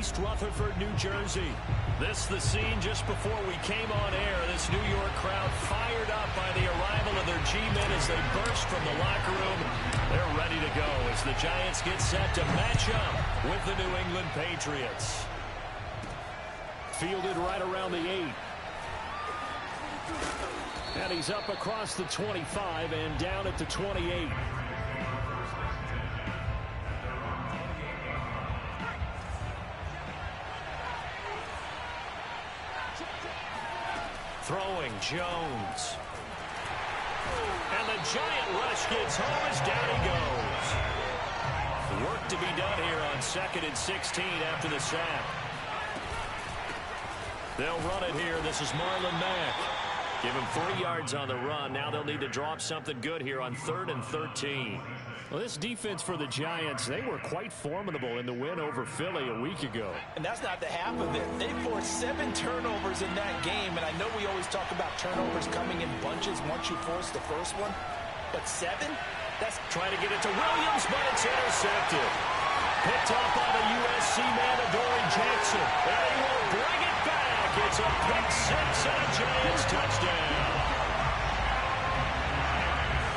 East Rutherford, New Jersey. This the scene just before we came on air. This New York crowd fired up by the arrival of their G-men as they burst from the locker room. They're ready to go as the Giants get set to match up with the New England Patriots. Fielded right around the 8. And he's up across the 25 and down at the 28. Throwing Jones. And the Giant rush gets home as down he goes. Work to be done here on 2nd and 16 after the sack. They'll run it here. This is Marlon Mack. Give him 3 yards on the run. Now they'll need to drop something good here on 3rd and 13. Well, this defense for the Giants, they were quite formidable in the win over Philly a week ago. And that's not the half of it. They forced 7 turnovers in that game, and I know we always talk about turnovers coming in bunches once you force the first one, but 7? That's trying to get it to Williams, but it's intercepted. Picked off by the USC man, Adoree Jackson, and he will bring it back. It's a pick 6 and a Giants touchdown.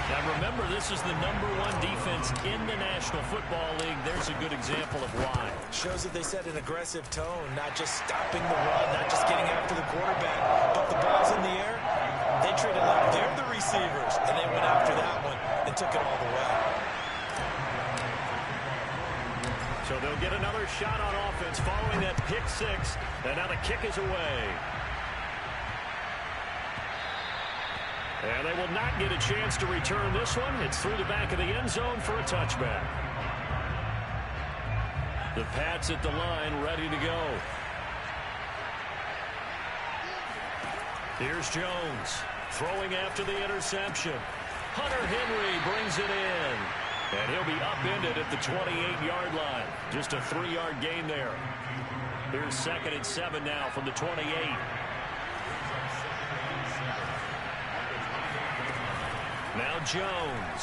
Now remember, this is the #1 defense in the National Football League. There's a good example of why. Shows that they set an aggressive tone, not just stopping the run, not just getting after the quarterback, but the ball's in the air. They treat it like they're the receivers, and they went after that one and took it all the way. So they'll get another shot on offense following that pick 6, and now the kick is away. And they will not get a chance to return this one. It's through the back of the end zone for a touchback. The Pats at the line, ready to go. Here's Jones, throwing after the interception. Hunter Henry brings it in. And he'll be upended at the 28-yard line. Just a 3-yard gain there. Here's 2nd and 7 now from the 28. Now Jones.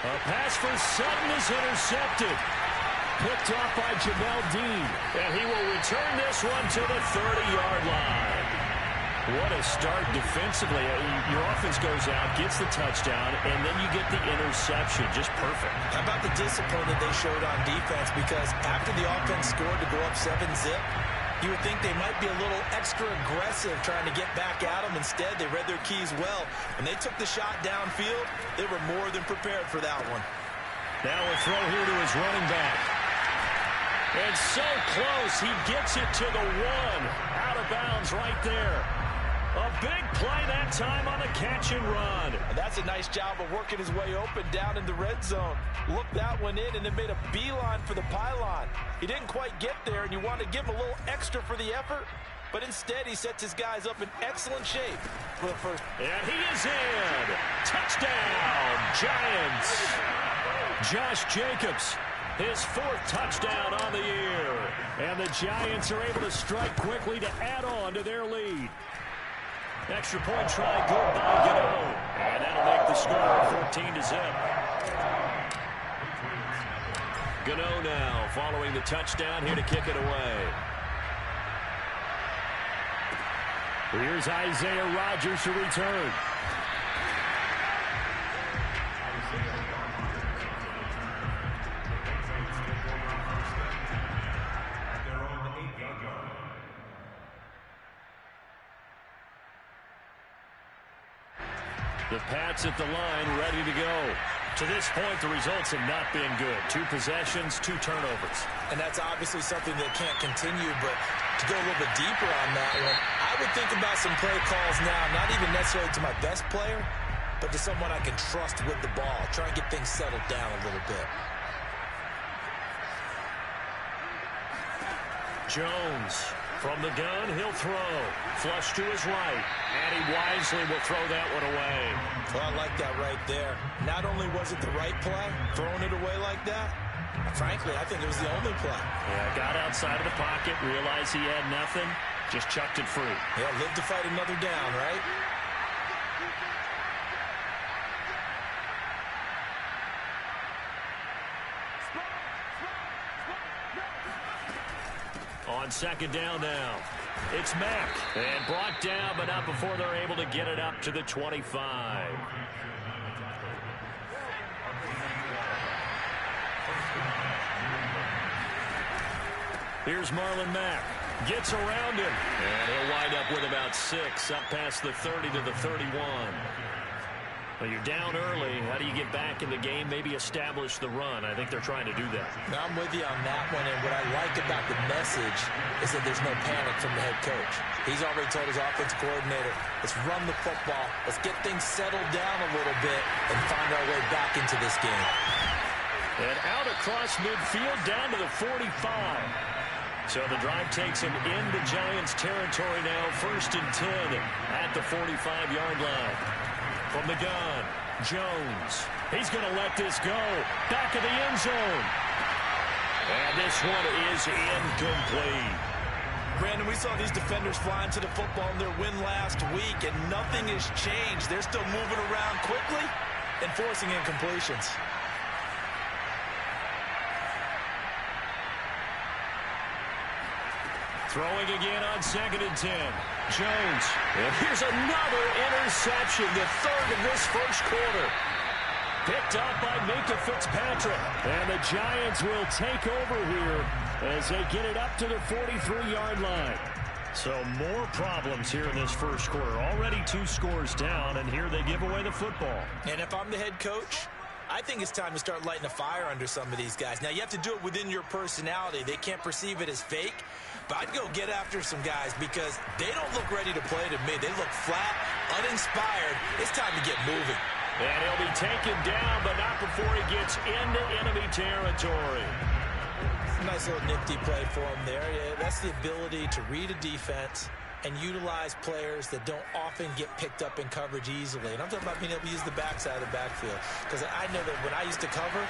A pass for Sutton is intercepted. Picked off by Jamel Dean. And he will return this one to the 30-yard line. What a start defensively. Your offense goes out, gets the touchdown, and then you get the interception. Just perfect. How about the discipline that they showed on defense? Because after the offense scored to go up 7-zip, you would think they might be a little extra aggressive trying to get back at them. Instead, they read their keys well. When they took the shot downfield, they were more than prepared for that one. Now a throw here to his running back. And so close, he gets it to the 1. Out of bounds right there. A big play that time on the catch and run. And that's a nice job of working his way open down in the red zone. Looked that one in and then made a beeline for the pylon. He didn't quite get there, and you want to give him a little extra for the effort. But instead, he sets his guys up in excellent shape for the first. And he is in. Touchdown, Giants. Josh Jacobs, his 4th touchdown on the year. And the Giants are able to strike quickly to add on to their lead. Extra point try good by Gano. And that'll make the score 14-zip. Gano now following the touchdown here to kick it away. Here's Isaiah Rodgers to return. The Pats at the line, ready to go. To this point, the results have not been good. 2 possessions, 2 turnovers. And that's obviously something that can't continue, but to go a little bit deeper on that one, I would think about some play calls now, not even necessarily to my best player, but to someone I can trust with the ball. Try and get things settled down a little bit. Jones from the gun, he'll throw. Flush to his right, and he wisely will throw that one away. Well, I like that right there. Not only was it the right play, throwing it away like that, frankly, I think it was the only play. Yeah, got outside of the pocket, realized he had nothing, just chucked it free. Yeah, live to fight another down, right? on second down now. It's Mack. And brought down, but not before they're able to get it up to the 25. Here's Marlon Mack. Gets around him. And he'll wind up with about 6, up past the 30 to the 31. Well, you're down early. How do you get back in the game? Maybe establish the run. I think they're trying to do that. Now, I'm with you on that one, and what I like about the message is that there's no panic from the head coach. He's already told his offensive coordinator, let's run the football, let's get things settled down a little bit, and find our way back into this game. And out across midfield, down to the 45. So the drive takes him into Giants territory now, 1st and 10 at the 45-yard line. From the gun, Jones. He's going to let this go. Back of the end zone. And this one is incomplete. Brandon, we saw these defenders flying to the football in their win last week, and nothing has changed. They're still moving around quickly and forcing incompletions. Throwing again on 2nd and 10. Jones. And here's another interception, the 3rd of this first quarter. Picked up by Minkah Fitzpatrick. And the Giants will take over here as they get it up to the 43-yard line. So more problems here in this first quarter. Already 2 scores down, and here they give away the football. And if I'm the head coach, I think it's time to start lighting a fire under some of these guys. Now, you have to do it within your personality. They can't perceive it as fake. But I'd go get after some guys because they don't look ready to play to me. They look flat, uninspired. It's time to get moving. And he'll be taken down, but not before he gets into enemy territory. Nice little nifty play for him there. Yeah, that's the ability to read a defense and utilize players that don't often get picked up in coverage easily. And I'm talking about being able to use the backside of the backfield. Because I know that when I used to cover,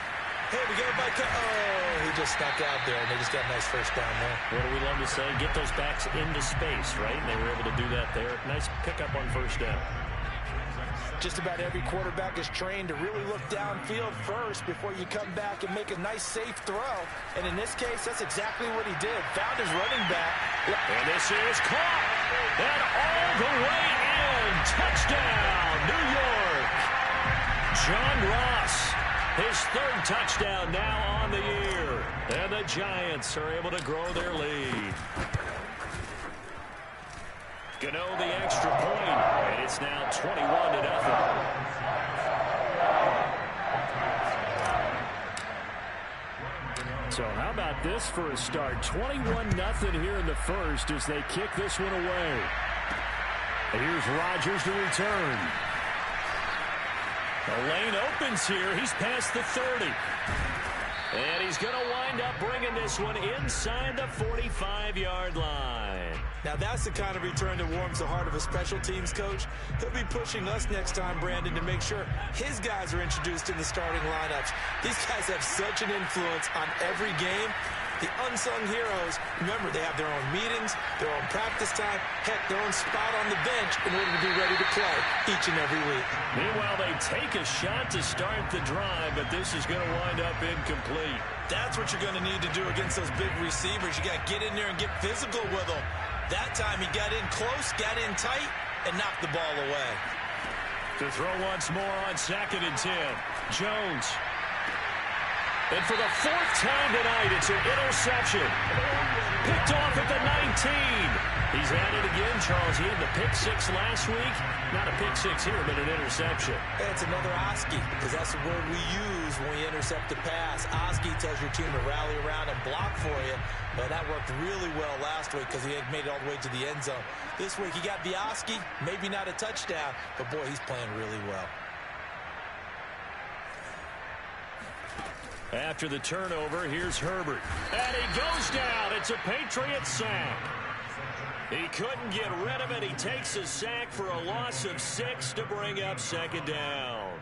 hey, we got a bike. Oh, he just snuck out there, and they just got a nice first down there. What do we love to say? Get those backs into space, right? And they were able to do that there. Nice pickup on first down. Just about every quarterback is trained to really look downfield first before you come back and make a nice, safe throw. And in this case, that's exactly what he did. Found his running back. And this is caught. And all the way in. Touchdown, New York. John Ross. His 3rd touchdown now on the year. And the Giants are able to grow their lead. Gano the extra point, and it's now 21-0. So how about this for a start? 21-0 here in the first as they kick this one away. And here's Rodgers to return. The lane opens here. He's past the 30. And he's going to wind up bringing this one inside the 45-yard line. Now, that's the kind of return that warms the heart of a special teams coach. He'll be pushing us next time, Brandon, to make sure his guys are introduced in the starting lineups. These guys have such an influence on every game. The unsung heroes, remember, they have their own meetings, their own practice time, heck, their own spot on the bench in order to be ready to play each and every week. Meanwhile, they take a shot to start the drive, but this is going to wind up incomplete. That's what you're going to need to do against those big receivers. You got to get in there and get physical with them. That time he got in close, got in tight, and knocked the ball away. To throw once more on 2nd and 10. Jones. And for the 4th time tonight, it's an interception. Picked off at the 19. He's at it again, Charles. He had the pick 6 last week. Not a pick 6 here, but an interception. It's another Oski, because that's the word we use when we intercept a pass. Oski tells your team to rally around and block for you. But that worked really well last week because he had made it all the way to the end zone. This week he got the Oski, maybe not a touchdown, but boy, he's playing really well. After the turnover, here's Herbert. And he goes down. It's a Patriot sack. He couldn't get rid of it. He takes a sack for a loss of 6 to bring up 2nd down.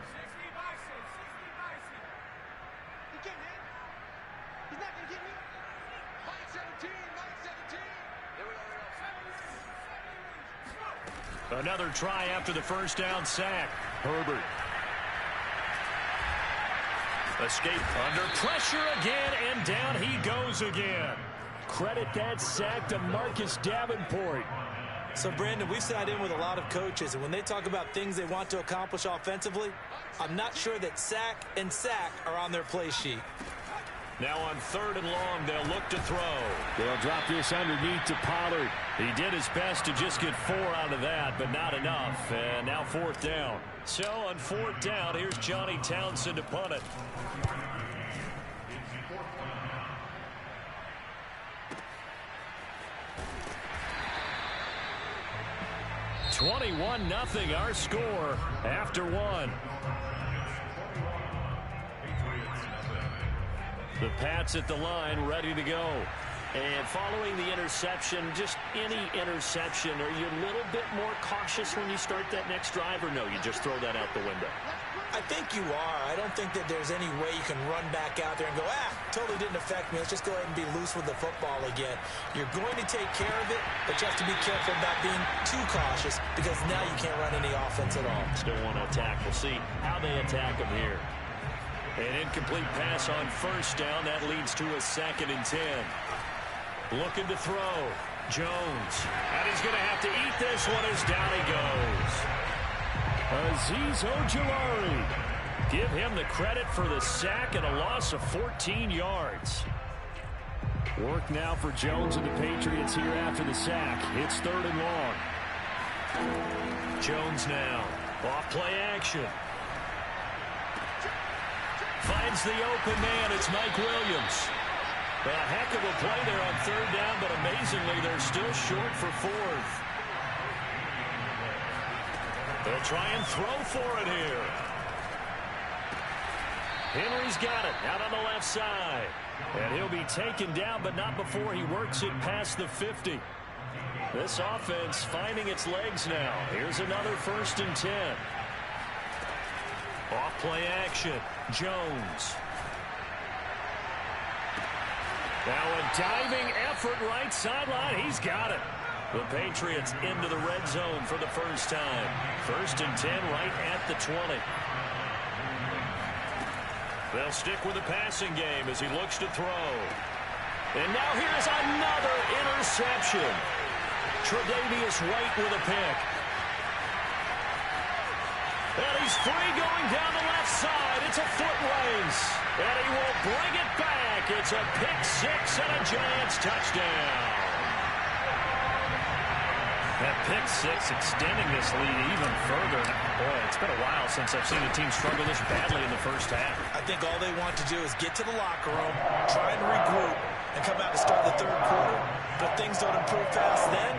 Another try after the first down sack. Herbert. Escape under pressure again, and down he goes again. Credit that sack to Marcus Davenport. So, Brandon, we've sat in with a lot of coaches, and when they talk about things they want to accomplish offensively, I'm not sure that sack and sack are on their play sheet. Now on 3rd and long, they'll look to throw. They'll drop this underneath to Pollard. He did his best to just get 4 out of that, but not enough. And now 4th down. So on 4th down, here's Johnny Townsend to punt it. 21-0 our score after 1. The Pats at the line, ready to go. And following the interception, just any interception, are you a little bit more cautious when you start that next drive, or no, you just throw that out the window? I think you are. I don't think that there's any way you can run back out there and go, totally didn't affect me. Let's just go ahead and be loose with the football again. You're going to take care of it, but you have to be careful about being too cautious because now you can't run any offense at all. Still want to attack. We'll see how they attack them here. An incomplete pass on 1st down. That leads to a 2nd and 10. Looking to throw. Jones. And he's going to have to eat this one as down he goes. Azeez Ojulari. Give him the credit for the sack and a loss of 14 yards. Work now for Jones and the Patriots here after the sack. It's 3rd and long. Jones now. Off play action. Finds the open man. It's Mike Williams. A heck of a play there on 3rd down, but amazingly, they're still short for 4th. They'll try and throw for it here. Henry's got it out on the left side. And he'll be taken down, but not before he works it past the 50. This offense finding its legs now. Here's another 1st and 10. Off play action. Jones. Now a diving effort right sideline. He's got it. The Patriots into the red zone for the first time. 1st and 10 right at the 20. They'll stick with the passing game as he looks to throw. And now here's another interception. Tre'Davious White with a pick. And he's free going down the left side. It's a foot race. And he will bring it back. It's a pick-6 and a Giants touchdown. That pick-6 extending this lead even further. Boy, it's been a while since I've seen a team struggle this badly in the first half. I think all they want to do is get to the locker room, try and regroup, and come out to start the 3rd quarter. But if things don't improve fast then,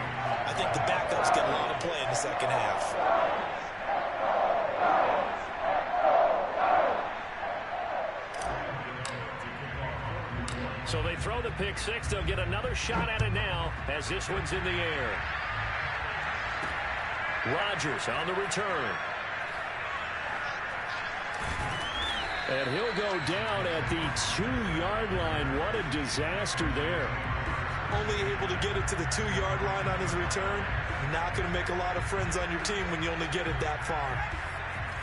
I think the backups get a lot of play in the 2nd half. So they throw the pick-6. They'll get another shot at it now as this one's in the air. Rodgers on the return. And he'll go down at the 2-yard line. What a disaster there. Only able to get it to the 2-yard line on his return. You're not going to make a lot of friends on your team when you only get it that far.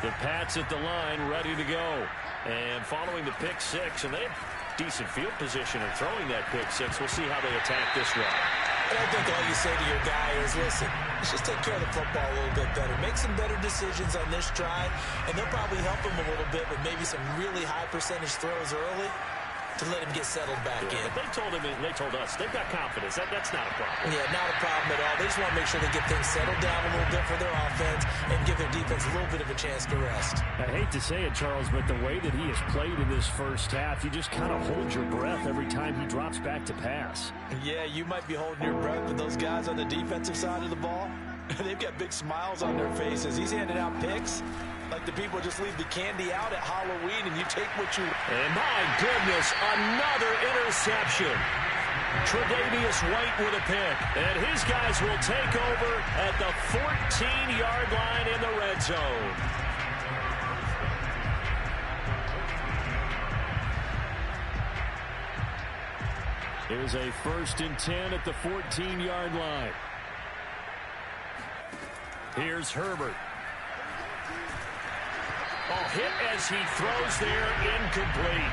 The Pats at the line ready to go. And following the pick-6, and they have decent field position in throwing that pick-6. We'll see how they attack this one. And I think all you say to your guy is, listen, let's just take care of the football a little bit better. Make some better decisions on this drive, and they'll probably help him a little bit with maybe some really high percentage throws early to let him get settled back in. But they told him, and they told us, they've got confidence. That's not a problem. Yeah, not a problem at all. They just want to make sure they get things settled down a little bit for their offense and give their defense a little bit of a chance to rest. I hate to say it, Charles, but the way that he has played in this first half, you just kind of hold your breath every time he drops back to pass. Yeah, you might be holding your breath, but those guys on the defensive side of the ball, they've got big smiles on their faces. He's handing out picks like the people just leave the candy out at Halloween and you take what you... And my goodness, another interception. Tre'Davious White with a pick. And his guys will take over at the 14-yard line in the red zone. Here's a 1st and 10 at the 14-yard line. Here's Herbert. Hit as he throws there, incomplete.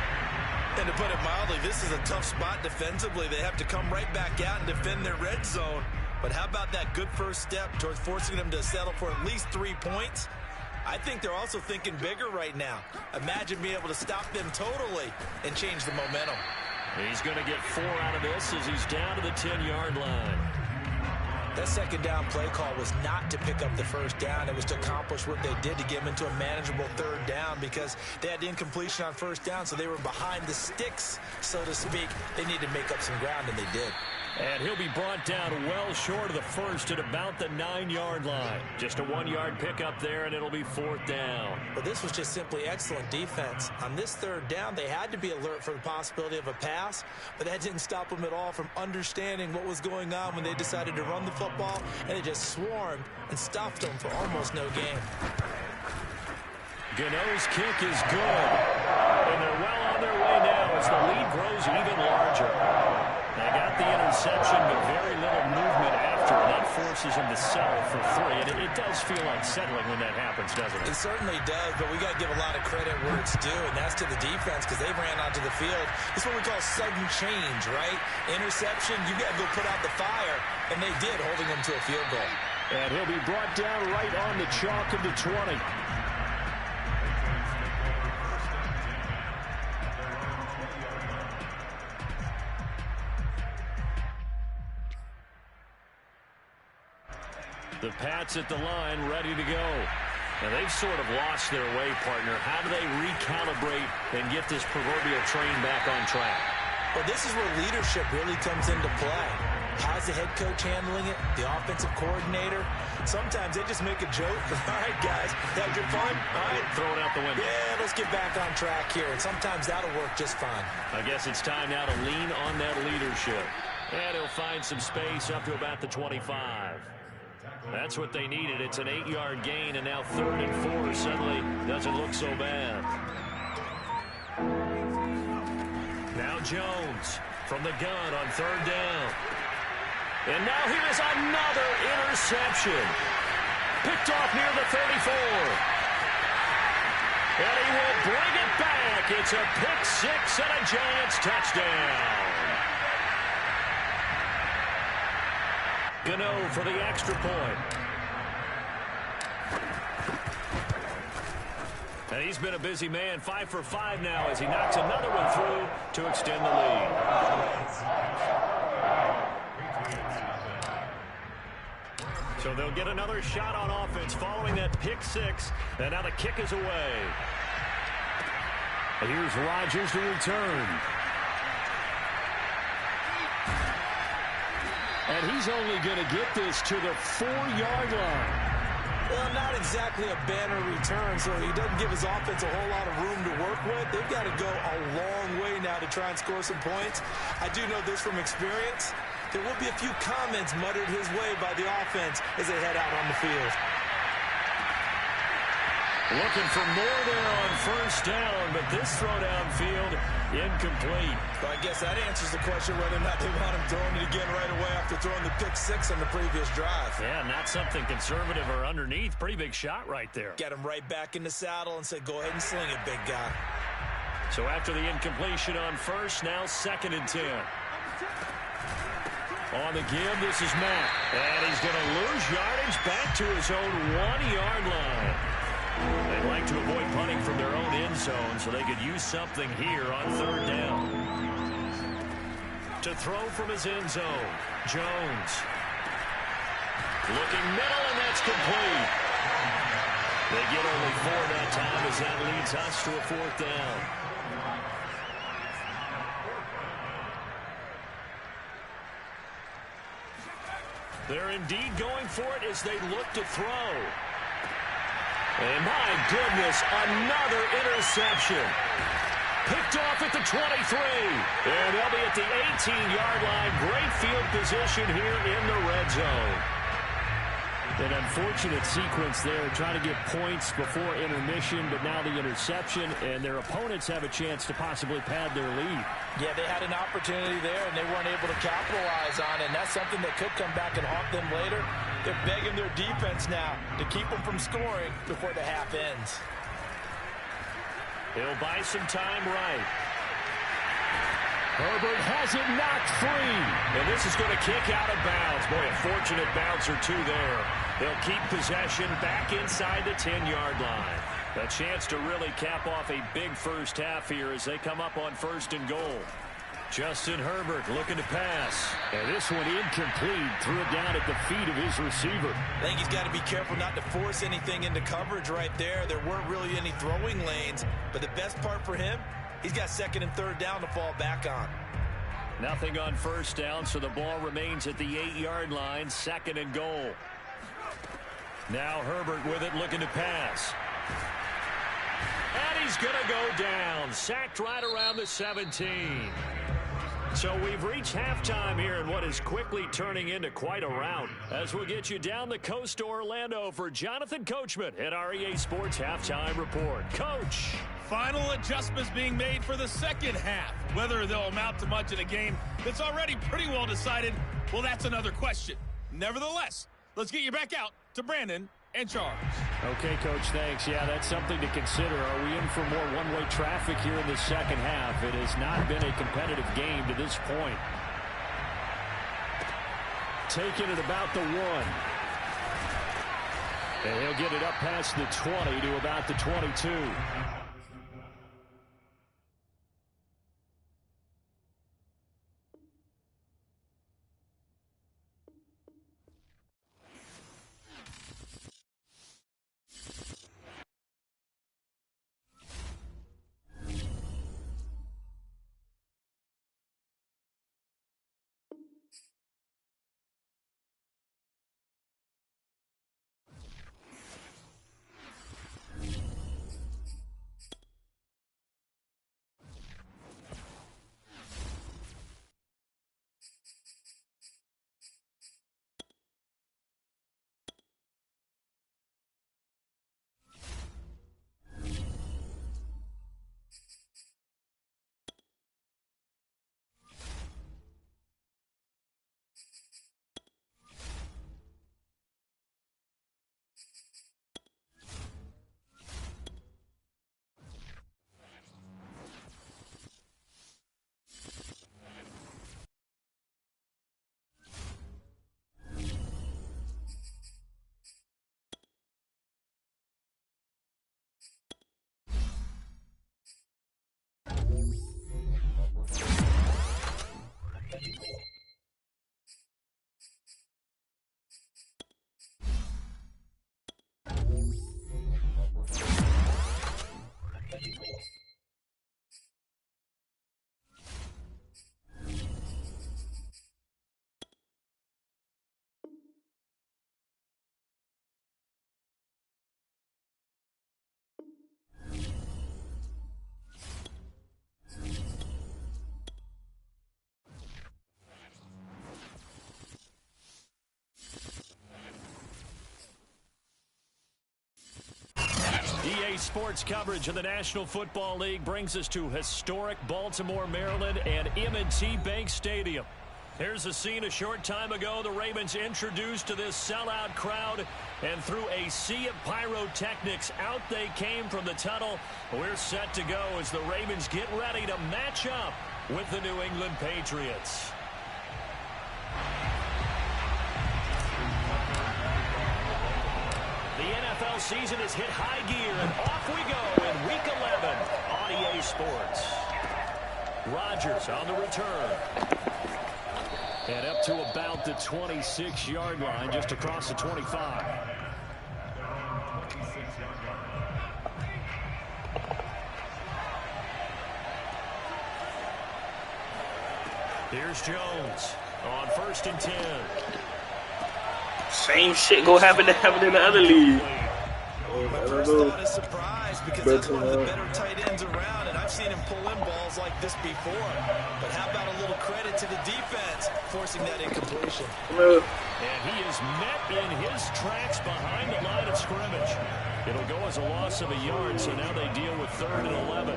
And to put it mildly, this is a tough spot defensively. They have to come right back out and defend their red zone. But how about that good first step towards forcing them to settle for at least 3 points? I think they're also thinking bigger right now. Imagine being able to stop them totally and change the momentum. He's going to get 4 out of this as he's down to the 10-yard line. That second down play call was not to pick up the first down. It was to accomplish what they did to get them into a manageable third down because they had incompletion on first down, so they were behind the sticks, so to speak. They needed to make up some ground, and they did. And he'll be brought down well short of the first at about the 9-yard line. Just a 1-yard pickup there, and it'll be 4th down. But this was just simply excellent defense. On this third down, they had to be alert for the possibility of a pass, but that didn't stop them at all from understanding what was going on when they decided to run the football, and they just swarmed and stuffed them for almost no gain. Gano's kick is good, and they're well on their way now as the lead grows even larger. They got the interception, but very little movement after, and that forces them to settle for 3. And it does feel unsettling when that happens, doesn't it? It certainly does, but we got to give a lot of credit where it's due, and that's to the defense because they ran onto the field. It's what we call sudden change, right? Interception, you got to go put out the fire, and they did, holding them to a field goal. And he'll be brought down right on the chalk of the 20. The Pats at the line, ready to go. And they've sort of lost their way, partner. How do they recalibrate and get this proverbial train back on track? Well, this is where leadership really comes into play. How's the head coach handling it? The offensive coordinator? Sometimes they just make a joke. All right, guys, that was your fun? All right. Throw it out the window. Yeah, let's get back on track here. And sometimes that'll work just fine. I guess it's time now to lean on that leadership. And he'll find some space up to about the 25. That's what they needed. It's an 8-yard gain, and now 3rd and 4 suddenly doesn't look so bad. Now Jones from the gun on 3rd down. And now here's another interception. Picked off near the 34. And he will bring it back. It's a pick 6 and a Giants touchdown. Gano for the extra point. And he's been a busy man, 5 for 5 now as he knocks another one through to extend the lead. So they'll get another shot on offense following that pick 6. And now the kick is away. And here's Rodgers to return. And he's only going to get this to the 4-yard line. Well, not exactly a banner return, so he doesn't give his offense a whole lot of room to work with. They've got to go a long way now to try and score some points. I do know this from experience. There will be a few comments muttered his way by the offense as they head out on the field. Looking for more there on 1st down, but this throw downfield incomplete. Well, I guess that answers the question whether or not they want him throwing it again right away after throwing the pick 6 on the previous drive. Yeah, not something conservative or underneath. Pretty big shot right there. Get him right back in the saddle and said, go ahead and sling it, big guy. So after the incompletion on 1st, now 2nd and 10. On the give, this is Matt. And he's going to lose yardage back to his own 1-yard line. They'd like to avoid punting from their own end zone so they could use something here on 3rd down. To throw from his end zone, Jones. Looking middle, and that's complete. They get only 4 that time as that leads us to a 4th down. They're indeed going for it as they look to throw. And my goodness, another interception. Picked off at the 23. And they'll be at the 18-yard line. Great field position here in the red zone. An unfortunate sequence there, trying to get points before intermission, but now the interception, and their opponents have a chance to possibly pad their lead. Yeah, they had an opportunity there, and they weren't able to capitalize on it, and that's something that could come back and haunt them later. They're begging their defense now to keep them from scoring before the half ends. He'll buy some time right. Herbert has it knocked free. And this is going to kick out of bounds. Boy, a fortunate bounce or two there. They'll keep possession back inside the 10-yard line. A chance to really cap off a big first half here as they come up on 1st and goal. Justin Herbert looking to pass. And this one incomplete. Threw it down at the feet of his receiver. I think he's got to be careful not to force anything into coverage right there. There weren't really any throwing lanes. But the best part for him, he's got 2nd and 3rd down to fall back on. Nothing on 1st down, so the ball remains at the 8-yard line. 2nd and goal. Now Herbert with it, looking to pass. And he's going to go down. Sacked right around the 17. So we've reached halftime here in what is quickly turning into quite a rout. As we'll get you down the coast to Orlando for Jonathan Coachman at our EA Sports Halftime Report. Coach. Final adjustments being made for the second half. Whether they'll amount to much in a game that's already pretty well decided, well, that's another question. Nevertheless, let's get you back out to Brandon and Charles. Okay, Coach, thanks. Yeah, that's something to consider. Are we in for more one-way traffic here in the second half? It has not been a competitive game to this point. Taking it about the 1. And he'll get it up past the 20 to about the 22. EA Sports coverage of the National Football League brings us to historic Baltimore, Maryland, and M&T Bank Stadium. Here's a scene a short time ago. The Ravens introduced to this sellout crowd, and through a sea of pyrotechnics, out they came from the tunnel. We're set to go as the Ravens get ready to match up with the New England Patriots. The NFL season has hit high gear, and off we go in Week 11 on EA Sports. Rodgers on the return. And up to about the 26-yard line, just across the 25. Here's Jones on 1st and 10. Same shit gonna happen in the other league. My first thought is surprise because that's one of the better tight ends around, and I've seen him pull in balls like this before. But how about a little credit to the defense forcing that incompletion? And he is met in his tracks behind the line of scrimmage. It'll go as a loss of a yard, so now they deal with 3rd and 11.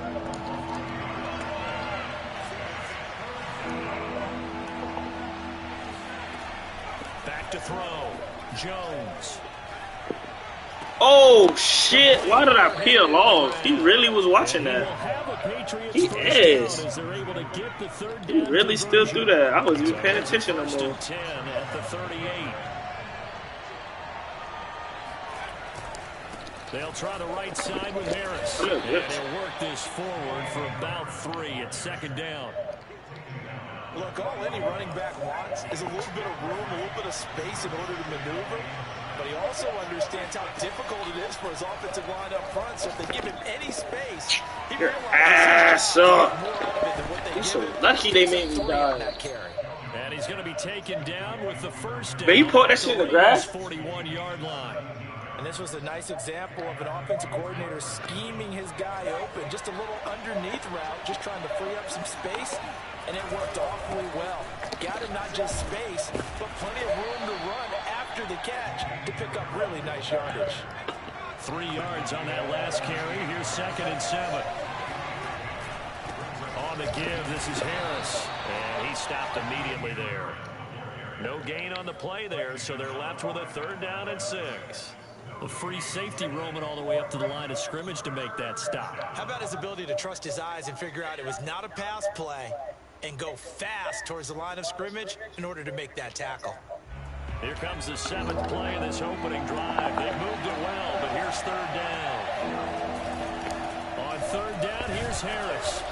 Back to throw. Jones. Oh, shit. Why did I peel off? He really was watching that. We'll have a Patriots He first is. down as they're able to get the third He down really still conversion. do that. I wasn't even paying attention no First more. and 10 at the 38. They'll try the right side with Harris. Yeah, And good. they'll work this forward for about 3 at second down. Look, all any running back wants is a little bit of room, a little bit of space in order to maneuver. But he also understands how difficult it is for his offensive line up front. So if they give him any space, he Your realizes ass up. more out of it than what they He's give so him. lucky they made me Three on die. that carry. And he's going to be taken down with the first down. Man, you put that at shit in the Ravens' grass? 41-yard line. And this was a nice example of an offensive coordinator scheming his guy open. Just a little underneath route, just trying to free up some space. And it worked awfully well. Got him not just space, but plenty of room to run after the catch to pick up really nice yardage. 3 yards on that last carry. Here's 2nd and 7. On the give, this is Harris. And he stopped immediately there. No gain on the play there, so they're left with a 3rd down and 6. A free safety roaming all the way up to the line of scrimmage to make that stop. How about his ability to trust his eyes and figure out it was not a pass play and go fast towards the line of scrimmage in order to make that tackle. Here comes the 7th play of this opening drive. They moved it well, but here's 3rd down. On 3rd down, here's Harris.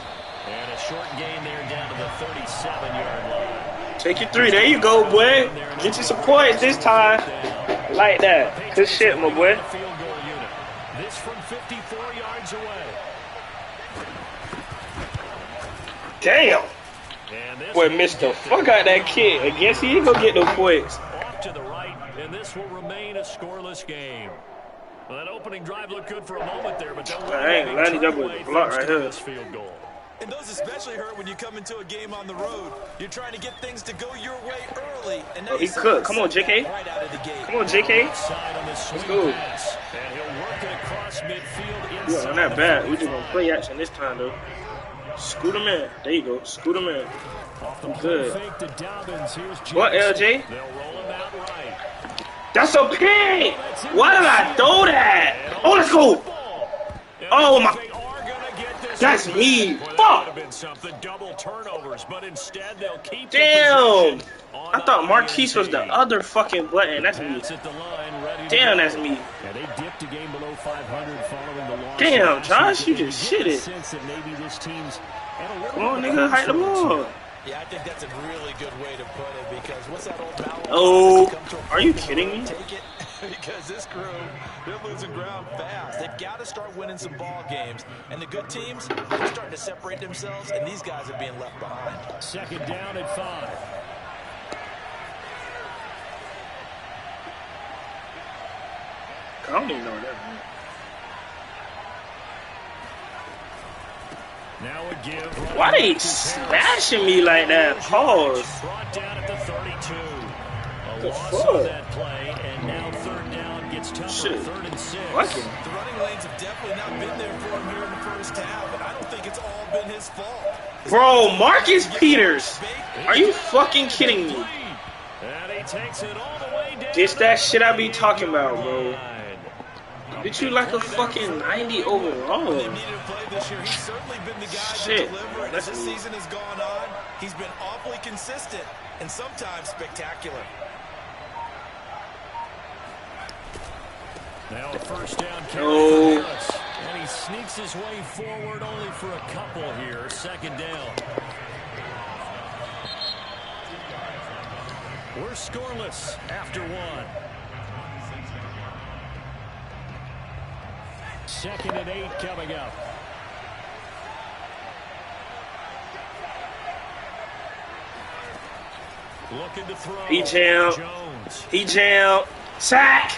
And a short gain there down to the 37-yard line. Take your 3. There you go, boy. Get you some points this time. Like that. Good shit, my boy. Field goal unit. This from 54 yards away. Damn. And this Boy, will missed the get fuck out that kid. I guess he ain't gonna get no points. off to the right, and this will remain a scoreless game. Well, that opening drive looked good for a moment there, but they'll I ain't glad he double block right here. this field goal. And those especially hurt when you come into a game on the road. You're trying to get things to go your way early. And now Oh, he cooked. Come on, JK. Right out of the gate. Come on, JK. Side on this swing go. pass, and he'll work it across midfield Yeah, inside on that the bad. We 45. just gonna play action this time, though. Scoot him in. There you go. Scoot him in. Off the Good. fake to Dobbins. Here's What, Jackson. LJ? They'll roll him out right. That's a pig! Why did I throw that? Oh, let's go! Oh, my... They are gonna get this That's one me. back. Boy, that Fuck! would have been something. Double turnovers, but instead they'll keep the Damn! possession on I thought the Marquise was the INT. other fucking button. That's me. Pass at the line, ready to Damn, go. that's me. Yeah, they dipped a game below 500 following the loss. Damn, last Josh, week. you just get the shit it. sense that maybe this team's at a little Come on, bit of nigga. a Hype the crossroads. ball. Yeah, I think that's a really good way to put it because what's that old battle? Oh, Come to a are you point kidding where me? Take it because this crew, they're losing ground fast. They've got to start winning some ball games. And the good teams, they're starting to separate themselves, and these guys are being left behind. 2nd down at 5. I don't even know what that means. Now a give. Why they smashing me like that? Pause. Brought down at the 32. A The loss fuck? on that play, and now 3rd down gets tougher. Shit. 3rd and 6. Fucking. The running lanes have definitely not been there for him here in the first half, and I don't think it's all been his fault. Bro, Marcus Peters. Are you fucking kidding me? And he takes it all the way down. This to that the shit I be talking about, bro. 39. Bitch, you like a fucking 90 overall. They've needed a play this year. He's certainly been the guy Shit. to deliver, and as this season has gone on, he's been awfully consistent and sometimes spectacular. Now a 1st down carry Oh. for Harris. And he sneaks his way forward only for a couple here. 2nd down. We're scoreless after 1. 2nd and 8 coming up. Looking to throw. He jammed. Jones. He jammed. Sack.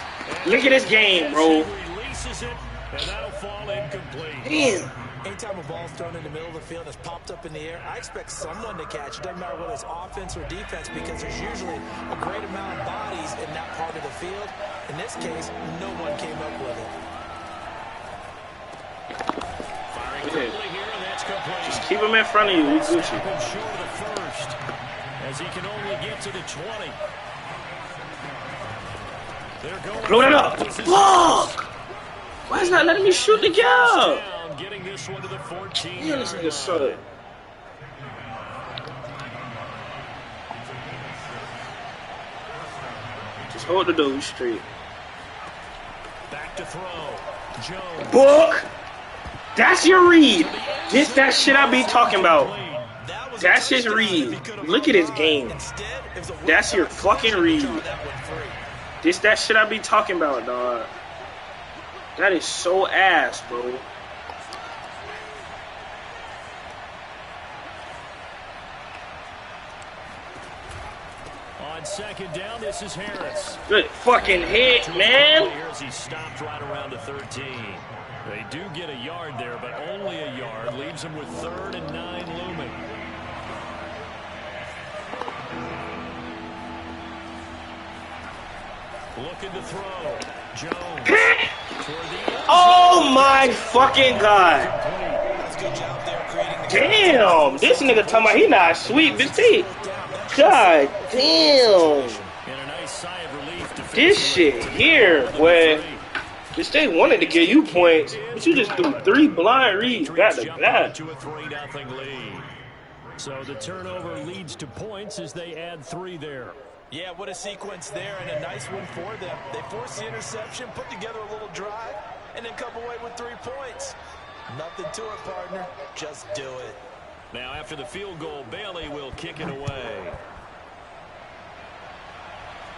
Look at this game, bro. Releases it, and that'll fall incomplete. Damn. Anytime a ball's thrown in the middle of the field and it's popped up in the air, I expect someone to catch. It doesn't matter whether it's offense or defense because there's usually a great amount of bodies in that part of the field. In this case, no one came up with it. Firing quickly here, and that's complete. Just keep him in front of you. We Gucci. Stopping short of the 1st, as he can only get to the 20. They're going Blow it up. for it. Fuck. Why is not letting me shoot the gap? Down, and getting this one to the 14. Yeah, this nigga suck. Just hold the door straight. Back to throw. Jones. Book! That's your read. This that shit I be talking about. That's his read. Look at his game. That's your fucking read. This that shit I be talking about, dog. That is so ass, bro. On second down, this is Harris. Good fucking hit, man. He stopped right around the 13. They do get a yard there, but only a yard. Leaves them with 3rd and 9 looming. Looking to throw. Jones. Oh my fucking god. Damn. This nigga talking about he not sweet, bitch. God damn. This shit here, where the state wanted to give you points, but you just threw 3 blind reads back to back. To a 3-0 lead. So the turnover leads to points as they add 3 there. Yeah, what a sequence there, and a nice one for them. They forced the interception, put together a little drive, and then come away with 3 points. Nothing to it, partner. Just do it. Now, after the field goal, Bailey will kick it away.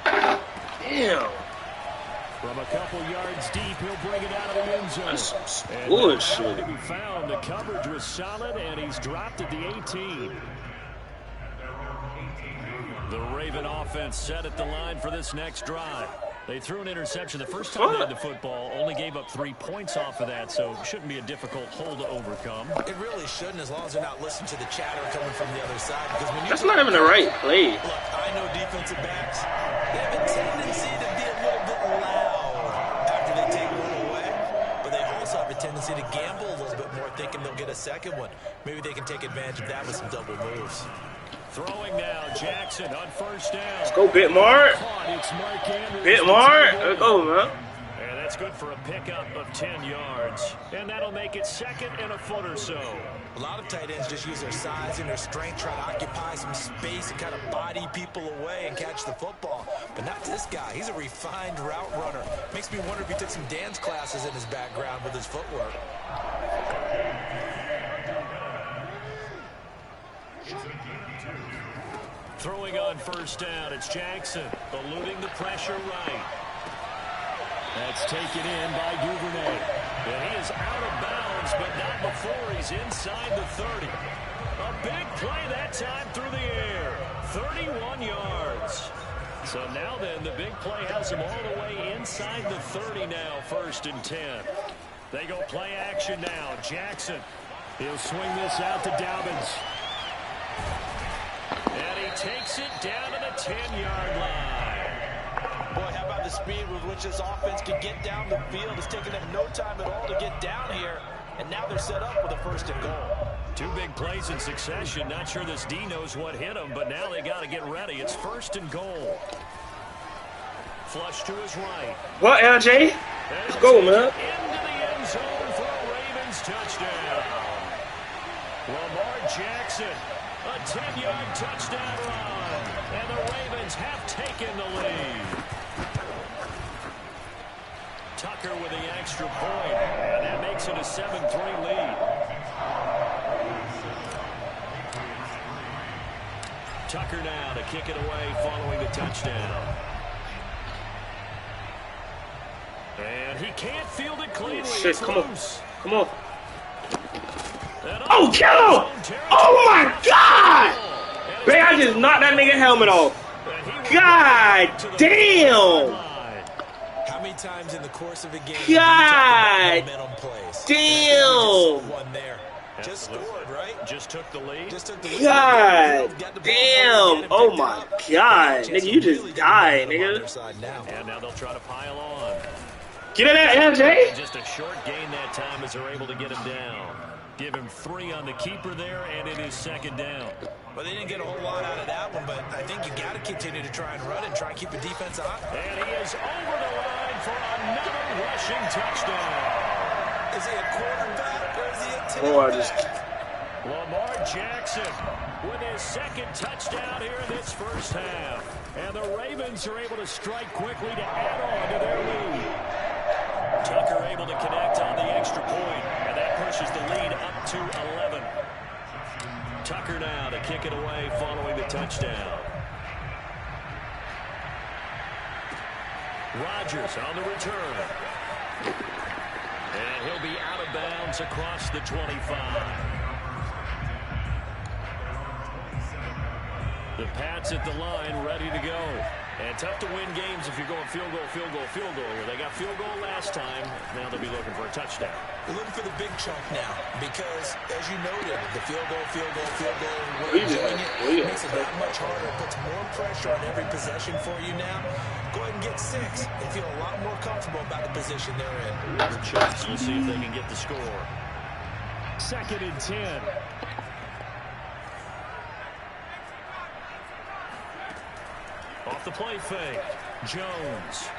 Damn. From a couple yards deep, he'll bring it out of the end zone. That's bullshit. And he found the coverage was solid, and he's dropped at the 18. The Raven offense set at the line for this next drive. They threw an interception the first time they had the football, only gave up 3 points off of that, so it shouldn't be a difficult hole to overcome. It really shouldn't, as long as they're not listening to the chatter coming from the other side. Because when That's not even the right play. Look, I know defensive backs, they have a tendency to be a little bit loud after they take one away, but they also have a tendency to gamble a little bit more, thinking they'll get a second one. Maybe they can take advantage of that with some double moves. Throwing now, Jackson on first down. Let's go, Bitmart. It's Mark Andrews. Bitmart. Let's go, man. And that's good for a pickup of 10 yards. And that'll make it 2nd and a foot or so. A lot of tight ends just use their size and their strength, try to occupy some space and kind of body people away and catch the football. But not this guy. He's a refined route runner. Makes me wonder if he took some dance classes in his background with his footwork. Throwing on first down, it's Jackson, eluding the pressure right. That's taken in by Duvernay. And he is out of bounds, but not before he's inside the 30. A big play that time through the air. 31 yards. So now then, the big play has him all the way inside the 30 now, 1st and 10. They go play action now. Jackson, he'll swing this out to Dobbins. And he takes it down to the 10-yard line. Boy, how about the speed with which this offense can get down the field? It's taken them no time at all to get down here, and now they're set up with a 1st and goal. 2 big plays in succession. Not sure this D knows what hit him, but now they got to get ready. It's 1st and goal. Flush to his right. What, LJ? Let's go, man. Into the end zone for a Ravens touchdown. Lamar Jackson. A 10-yard touchdown run, and the Ravens have taken the lead. Tucker with the extra point, and that makes it a 7-3 lead. Tucker now to kick it away following the touchdown. And he can't field it cleanly. Shit, come on. Come on. Oh, kill him! Oh, my God! Man, I just knocked that nigga helmet off. God damn! How many times in the course of a game God damn! One there. Just scored, right? Just took the lead. God damn! Oh, my God. Nigga, you just died, nigga. And now they'll try to pile on. Get in there, LJ! Just a short gain that time as they're able to get him down. Give him 3 on the keeper there, and it is 2nd down. Well, they didn't get a whole lot out of that one, but I think you got to continue to try and run and try and keep the defense on. And he is over the line for another rushing touchdown. Is he a quarterback or Boy, I just... Lamar Jackson with his second touchdown here in this first half. And the Ravens are able to strike quickly to add on to their lead. Tucker able to connect on the extra point, and that pushes the lead up to 11. Tucker now to kick it away following the touchdown. Rodgers on the return. And he'll be out of bounds across the 25. The Pats at the line, ready to go. And tough to win games if you're going field goal, field goal, field goal. They got field goal last time. Now they'll be looking for a touchdown. They're looking for the big chunk now because, as you noted, the field goal, way of doing it makes it that much harder. It puts more pressure on every possession for you now. Go ahead and get 6 and feel a lot more comfortable about the position they're in. Good chance. We'll see if they can get the score. 2nd and 10. Off the play fake, Jones.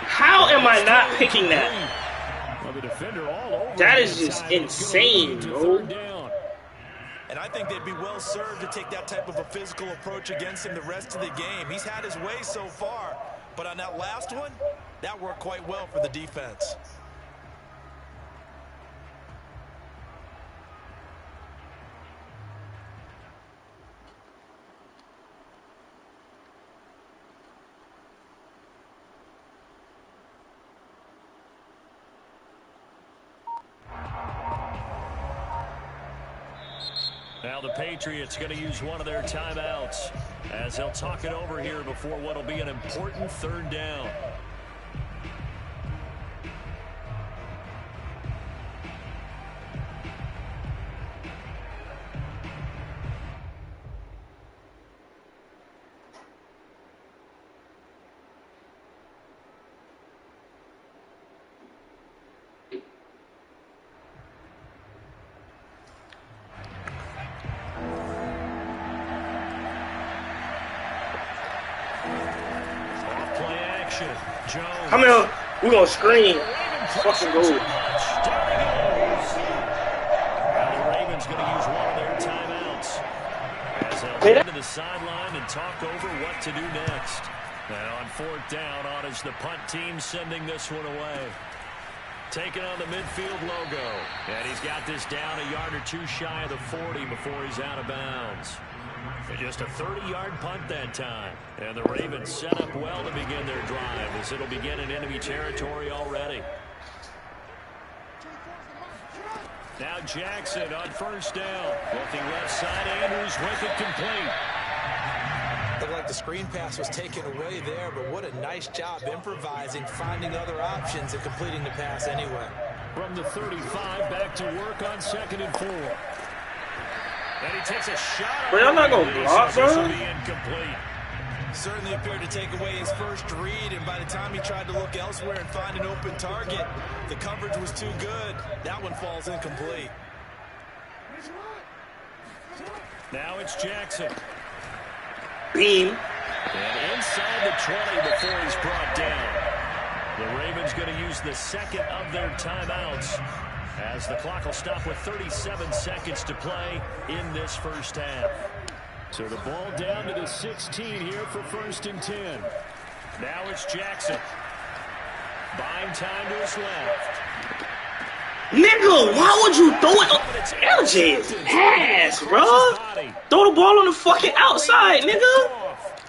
How am I not picking that? Well, the defender all over. That is just insane, bro. And I think they'd be well served to take that type of a physical approach against him the rest of the game. He's had his way so far, but on that last one, that worked quite well for the defense. Now the Patriots going to use one of their timeouts as they'll talk it over here before what will be an important 3rd down. Come here. We're going to scream. Fucking goal. Now the Ravens going to use one of their timeouts as they'll head to the sideline and talk over what to do next. Now on 4th down, on is the punt team sending this one away. Taking on the midfield logo. And he's got this down a yard or 2 shy of the 40 before he's out of bounds. And just a 30-yard punt that time. And the Ravens set up well to begin their drive as it'll begin in enemy territory already. Now Jackson on 1st down. Looking left side, Andrews with it complete. Looked like the screen pass was taken away there, but what a nice job improvising, finding other options, and completing the pass anyway. From the 35, back to work on 2nd and 4. And he takes a shot. Bro, I'm not going to block, bro. Incomplete. Certainly appeared to take away his first read, and by the time he tried to look elsewhere and find an open target, the coverage was too good. That one falls incomplete. Now it's Jackson. Beam. And inside the 20 before he's brought down. The Ravens going to use the 2nd of their timeouts as the clock will stop with 37 seconds to play in this first half. So the ball down to the 16 here for 1st and 10. Now it's Jackson. Buying time to his left. Nigga, why would you throw it? LJ is ass, bro. Throw the ball on the fucking outside, nigga.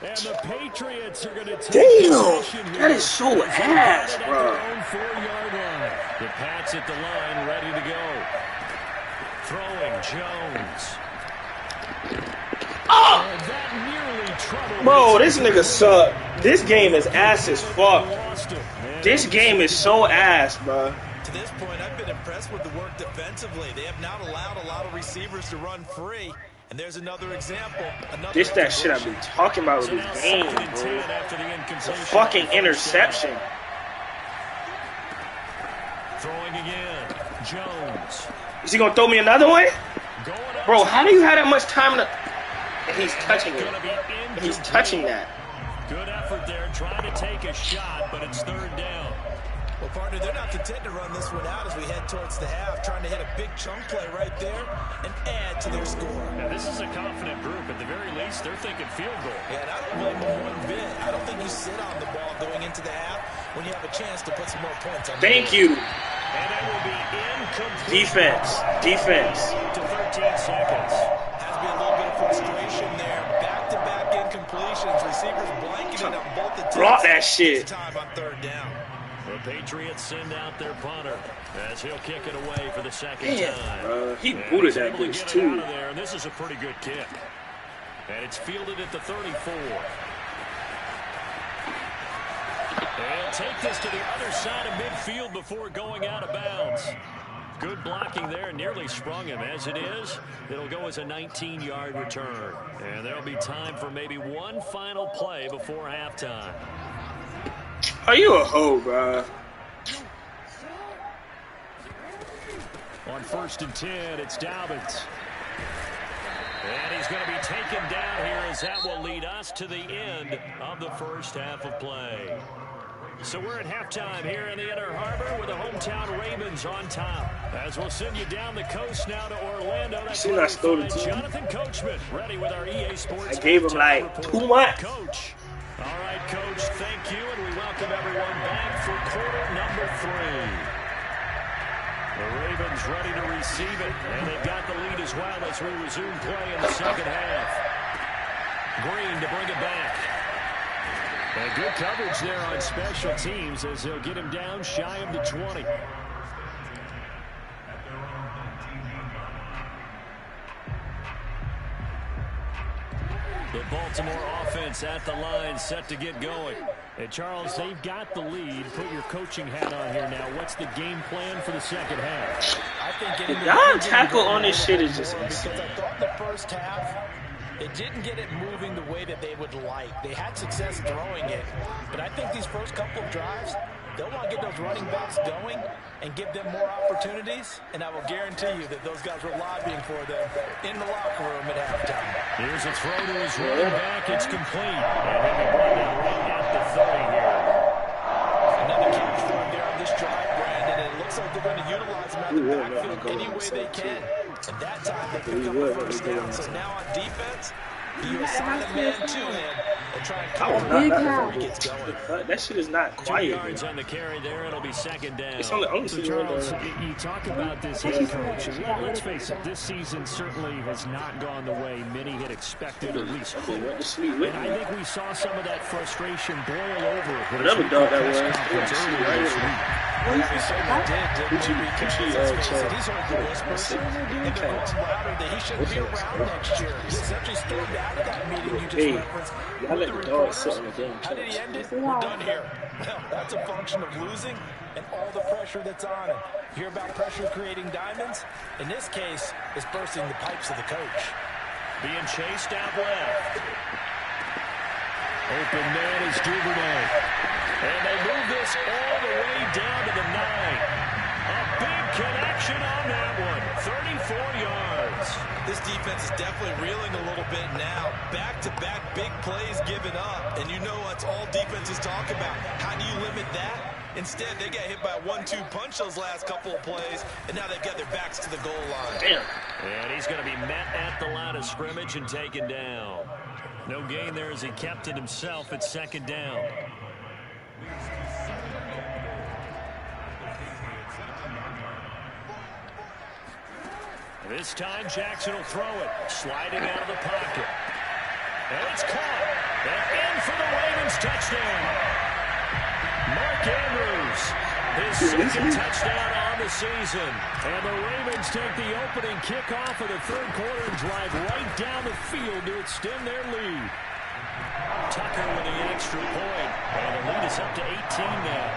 And the Patriots are going to take damn, that is so ass, bro. The Pats at the line, ready to go. Throwing Jones. Oh! Bro, this nigga suck. This game is ass as fuck. This game is so ass, bro. To this point, I've been impressed with the work defensively. They have not allowed a lot of receivers to run free. And there's another example. This that shit I've been talking about with this game, bro. It's a fucking interception. Throwing again. Jones. Is he gonna throw me another one? Bro, how do you have that much time to... And he's touching it. And he's touching that. Good effort there, trying to take a shot, but it's 3rd down. Well, partner, they're not content to run this one out as we head towards the half, trying to hit a big chunk play right there and add to their score. Now, this is a confident group. At the very least, they're thinking field goal. Yeah, and I don't blame them one bit. I don't think you sit on the ball going into the half when you have a chance to put some more points on the board. Thank you. And that will be incomplete. Defense. To 13 seconds. Has to be a little bit of frustration there. Back-to-back incompletions. Receivers blanketed on both the teams. Block that shit. Time on third down. The Patriots send out their punter as he'll kick it away for the second time. He booted that bitch too. Out of there, and this is a pretty good kick. And it's fielded at the 34. They'll take this to the other side of midfield before going out of bounds. Good blocking there, nearly sprung him. As it is, it'll go as a 19-yard return. And there'll be time for maybe one final play before halftime. Are you a hoe, bro? On 1st and 10, it's Dobbins. And he's going to be taken down here as that will lead us to the end of the first half of play. So we're at halftime here in the Inner Harbor with the hometown Ravens on top. As we'll send you down the coast now to Orlando. That's Jonathan Coachman ready with our EA Sports. I gave him like 2 months. Coach. All right, Coach, thank you, and we welcome everyone back for quarter number 3. The Ravens ready to receive it, and they've got the lead as well as we resume play in the second half. Green to bring it back. And good coverage there on special teams as they'll get him down shy of the 20. The Baltimore offense at the line, set to get going. And Charles, they've got the lead. Put your coaching hat on here now. What's the game plan for the second half? I think The non-tackle on this shit is just insane. Because I thought the first half, it didn't get it moving the way that they would like. They had success throwing it. But I think these first couple of drives, they'll want to get those running backs going and give them more opportunities. And I will guarantee you that those guys were lobbying for them in the locker room at halftime. Here's a throw to his running back. It's complete. And he'll be brought down right at the 30 here. Another catch for him there on this drive, Brandon. And it looks like they're going to utilize him out the backfield any way they can. And that time they pick up a first down. So now on defense, you assign a man to him and try and cover him before he gets going. That shit is not 2 quiet. yards on the carry there. It'll be second down. It's only So Charles, you talk about this head coach. Let's face it, this season certainly has not gone the way many had expected, or at least hoped. And I think we saw some of that frustration boil over. Whatever dog that was. Yeah, we certainly did, didn't we? Because let's face it, he's heard the whispers, and they're going louder that he shouldn't be around next year. He essentially stormed out of that meeting you just referenced. Y'all let the dog sit on the damn How did he couch. end it? We're done here. Well, that's a function of losing and all the pressure that's on him. You hear about pressure creating diamonds? In this case, it's bursting the pipes of the coach. Being chased out left. Open man is Duvernay. And they move this all the way down to the 9. A big connection on that one. 34 yards. This defense is definitely reeling a little bit now. Back-to-back big plays given up. And you know what's all defenses talk about. How do you limit that? Instead, they got hit by a 1-2 punch those last couple of plays, and now they've got their backs to the goal line. Damn. And he's going to be met at the line of scrimmage and taken down. No gain there as he kept it himself at second down. This time Jackson will throw it, sliding out of the pocket. And it's caught. And in for the Ravens touchdown. Mark Andrews, his second touchdown on the season. And the Ravens take the opening kickoff of the third quarter and drive right down the field to extend their lead. Tucker with the extra point. And the lead is up to 18 now.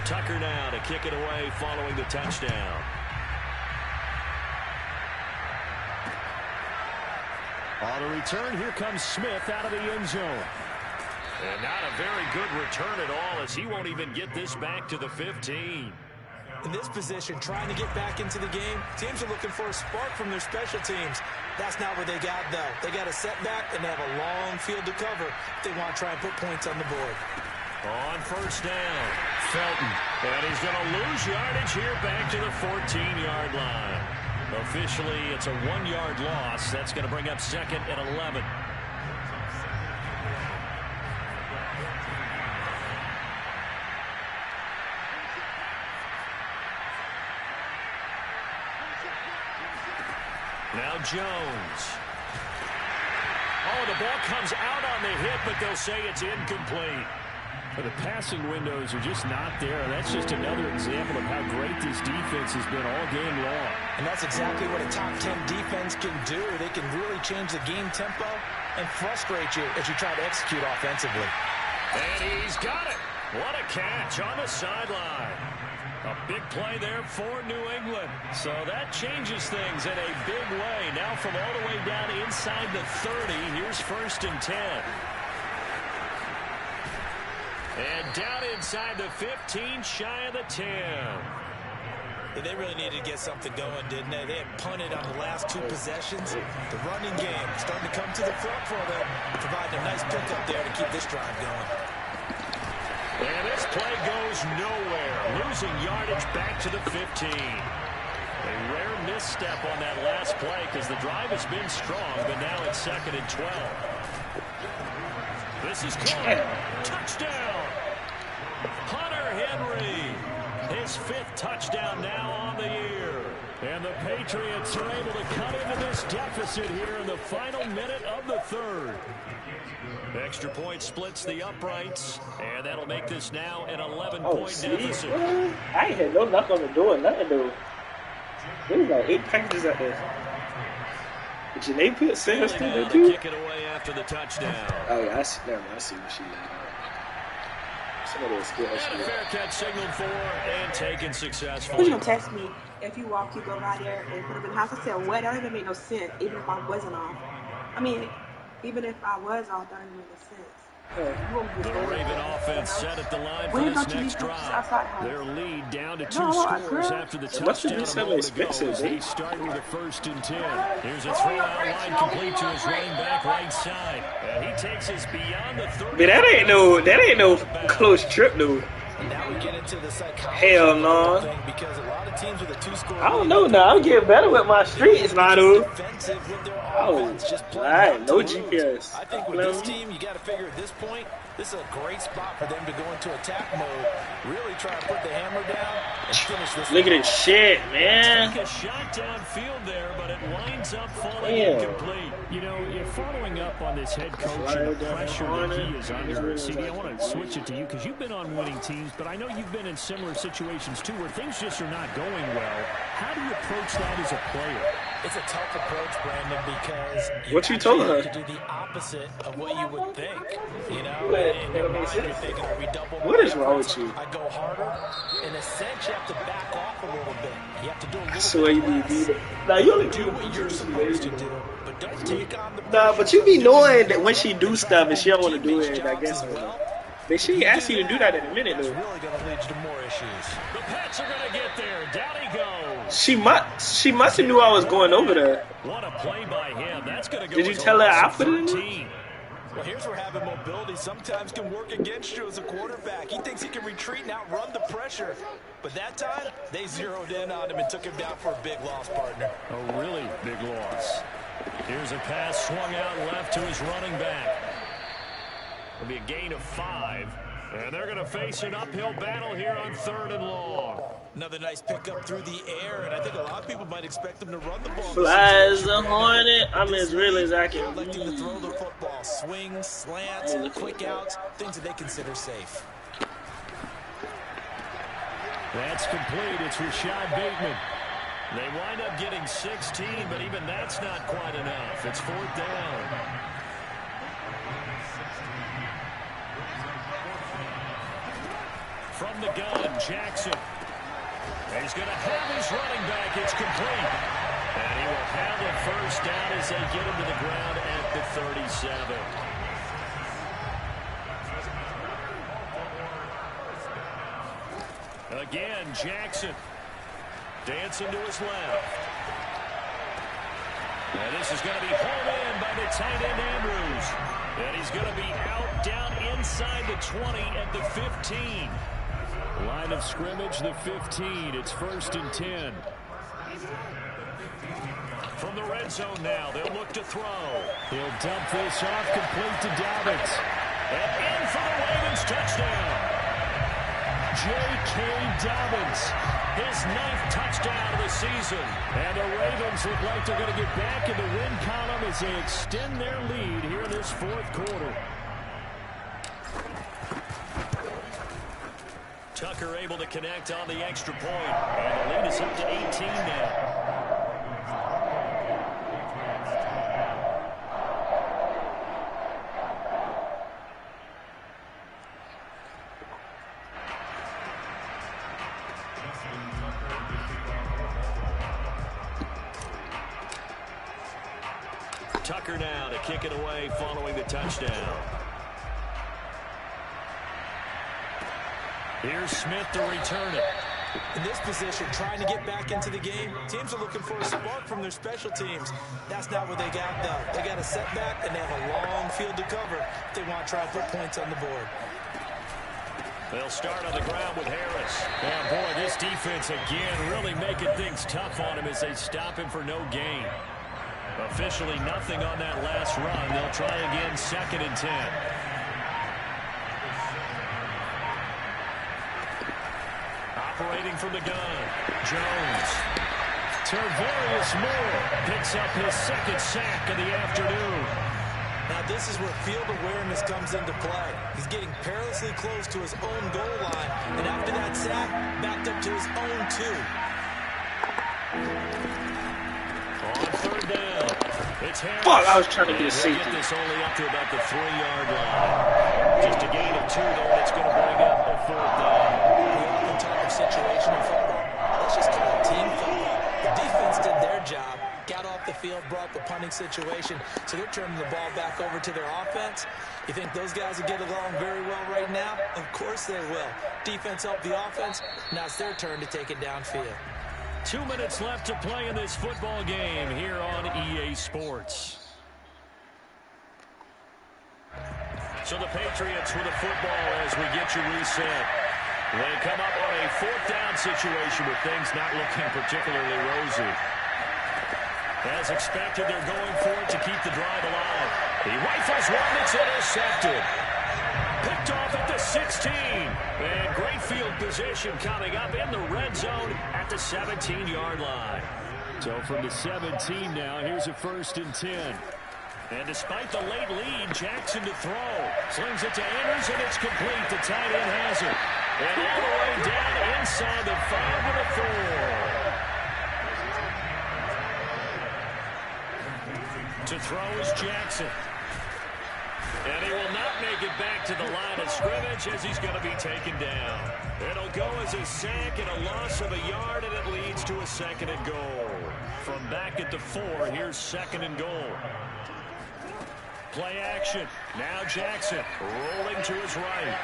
Tucker now to kick it away following the touchdown. On the return, here comes Smith out of the end zone. And not a very good return at all, as he won't even get this back to the 15. In this position, trying to get back into the game, teams are looking for a spark from their special teams. That's not what they got, though. They got a setback, and they have a long field to cover if they want to try and put points on the board. On first down, Felton. And he's going to lose yardage here back to the 14-yard line. Officially, it's a 1-yard loss. That's going to bring up 2nd and 11. Now Jones. Oh, the ball comes out on the hit, but they'll say it's incomplete. But the passing windows are just not there. That's just another example of how great this defense has been all game long. And that's exactly what a top 10 defense can do. They can really change the game tempo and frustrate you as you try to execute offensively. And he's got it. What a catch on the sideline. A big play there for New England. So that changes things in a big way. Now from all the way down inside the 30, here's 1st and 10. And down inside the 15, shy of the 10. Yeah, they really needed to get something going, didn't they? They had punted on the last 2 possessions. The running game starting to come to the front for them, providing a nice pickup there to keep this drive going. And this play goes nowhere, losing yardage back to the 15. A rare misstep on that last play because the drive has been strong, but now it's 2nd and 12. This is caught. Touchdown. Hunter Henry. His 5th touchdown now on the year. And the Patriots are able to cut into this deficit here in the final minute of the 3rd. Extra point splits the uprights, and that'll make this now an 11-point deficit. I ain't had no knock on the door, nothing though. There was like 8 packages out there. Did Janae put Sarah still there too? Kick it away after the touchdown. Oh yeah, I see. Never mind. I see what she did. Somebody was good. And a fair catch signaled for and taken successfully. Who's gonna text me if you walk, you go by there and put up in the house? I said, what? That doesn't make no sense. Even if I wasn't off. I mean, even if I was off, that doesn't make no sense. The Raven offense set at the line for this next drive. Their lead down to 2 scores after the touchdown a moment ago as they start with a 1st and 10. Here's a throw out line complete to his running back right side. And he takes us beyond the 30. But that ain't no close trip, dude. And now we get into the psychology hell no. Thing because a lot of teams with a 2-score I don't know now. I'm getting better with my streets now, dude. Oh, alright, no GPS. I think with this team, you got to figure at this point, this is a great spot for them to go into attack mode. Really try to put the hammer down and finish this. Look at this shit, man. Take a shot downfield there, but it winds up falling incomplete. You know, if following up on this head coach and the pressure that he is under, CD, I want to switch it to you because you've been on winning teams, but I know you've been in similar situations too where things just are not going well. How do you approach that as a player? It's a tough approach, Brandon, because what you told her to do the opposite of what you would think. You know, and you're thinking, are we double? What is wrong with you? I go harder. In a sense, you have to back off a little bit. You have to do a little so bit. Now you only do what you're supposed to do, but don't take on the. Nah, but you be knowing that when she do stuff and she don't want to do it, I guess. But she asked you to do that in a minute, though. It's really going to lead you to more issues. The Pats are going to get there. Down he goes. She must have knew I was going over there. What a play by him. That's going to go. Did you tell her I put it in? Well, here's where having mobility sometimes can work against you as a quarterback. He thinks he can retreat and outrun the pressure. But that time, they zeroed in on him and took him down for a big loss, partner. A really big loss. Here's a pass swung out left to his running back. It'll be a gain of 5. And they're going to face an uphill battle here on 3rd and long. Another nice pickup through the air, and I think a lot of people might expect them to run the ball. Flies a hornet. I'm as real as I can. Electing to throw the football. Swings, slants, quick outs, things that they consider safe. That's complete. It's Rashad Bateman. They wind up getting 16, but even that's not quite enough. It's 4th down. From the gun, Jackson. He's going to have his running back. It's complete. And he will have a 1st down as they get him to the ground at the 37. Again, Jackson dancing to his left. And this is going to be hauled in by the tight end, Andrews. And he's going to be out down inside the 20 at the 15. Line of scrimmage, the 15. It's 1st and 10. From the red zone now, they'll look to throw. He'll dump this off, complete to Dobbins. And in for the Ravens touchdown. J.K. Dobbins. His 9th touchdown of the season. And the Ravens look like they're going to get back in the win column as they extend their lead here in this 4th quarter. Tucker able to connect on the extra point. And the lead is up to 18 now. Tucker now to kick it away following the touchdown. Here's Smith to return it. In this position, trying to get back into the game, teams are looking for a spark from their special teams. That's not what they got, though. They got a setback, and they have a long field to cover if they want to try to put points on the board. They'll start on the ground with Harris. Oh, boy, this defense again really making things tough on him as they stop him for no gain. Officially nothing on that last run. They'll try again, 2nd and 10. Operating from the gun, Jones. Tarvarius Moore picks up his 2nd sack of the afternoon. Now this is where field awareness comes into play. He's getting perilously close to his own goal line, and after that sack, backed up to his own 2. On 3rd down, it's Harris. Fuck, I was trying to get a safety. Get this only up to about the 3-yard line. Just a gain of 2 there, and it's going to bring up a 4th down. We often talk of situational football. Let's just call it team football. The defense did their job, got off the field, brought the punting situation, so they're turning the ball back over to their offense. You think those guys will get along very well right now? Of course they will. Defense helped the offense. Now it's their turn to take it downfield. 2 minutes left to play in this football game here on EA Sports. So the Patriots with the football as we get you reset. They come up on a 4th down situation with things not looking particularly rosy. As expected, they're going for it to keep the drive alive. He rifles one that's intercepted. Picked off at the 16. And great field position coming up in the red zone at the 17-yard line. So from the 17 now, here's a 1st and 10. And despite the late lead, Jackson to throw. Slings it to Andrews, and it's complete. The tight end has it. And all the way down inside the 5 to the 4. To throw is Jackson. And he will not make it back to the line of scrimmage as he's going to be taken down. It'll go as a sack and a loss of a yard, and it leads to a 2nd and goal. From back at the 4, here's 2nd and goal. Play action. Now Jackson rolling to his right.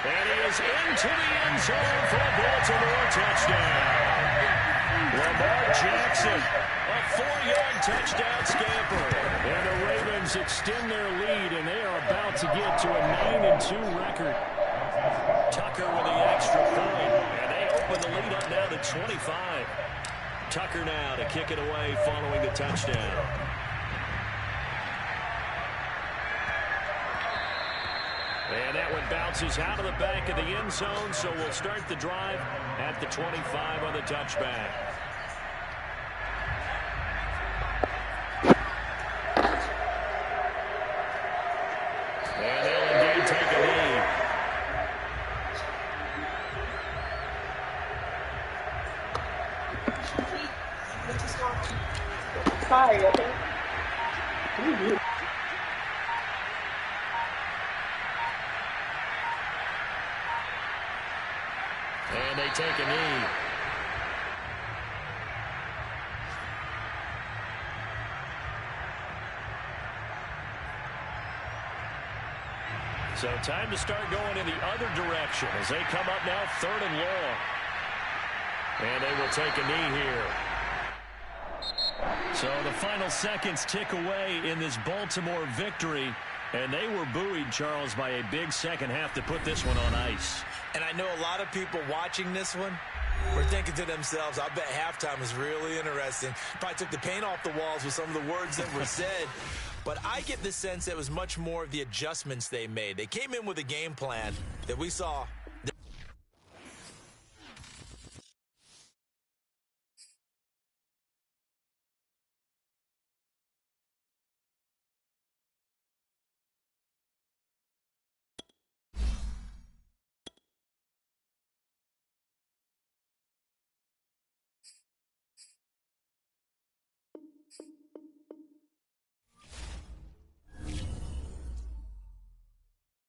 And he is into the end zone for a Baltimore touchdown. Lamar Jackson, a 4-yard touchdown scamper. And the Ravens extend their lead, and they are about to get to a 9-2 record. Tucker with the extra point, and they open the lead up now to 25. Tucker now to kick it away following the touchdown. And that one bounces out of the back of the end zone, so we'll start the drive at the 25 on the touchback. And they'll indeed take a lead. Sorry, okay? And they take a knee. So time to start going in the other direction as they come up now 3rd and long. And they will take a knee here. So the final seconds tick away in this Baltimore victory. And they were buoyed, Charles, by a big second half to put this one on ice. And I know a lot of people watching this one were thinking to themselves, I bet halftime was really interesting. Probably took the paint off the walls with some of the words that were said. But I get the sense that it was much more of the adjustments they made. They came in with a game plan that we saw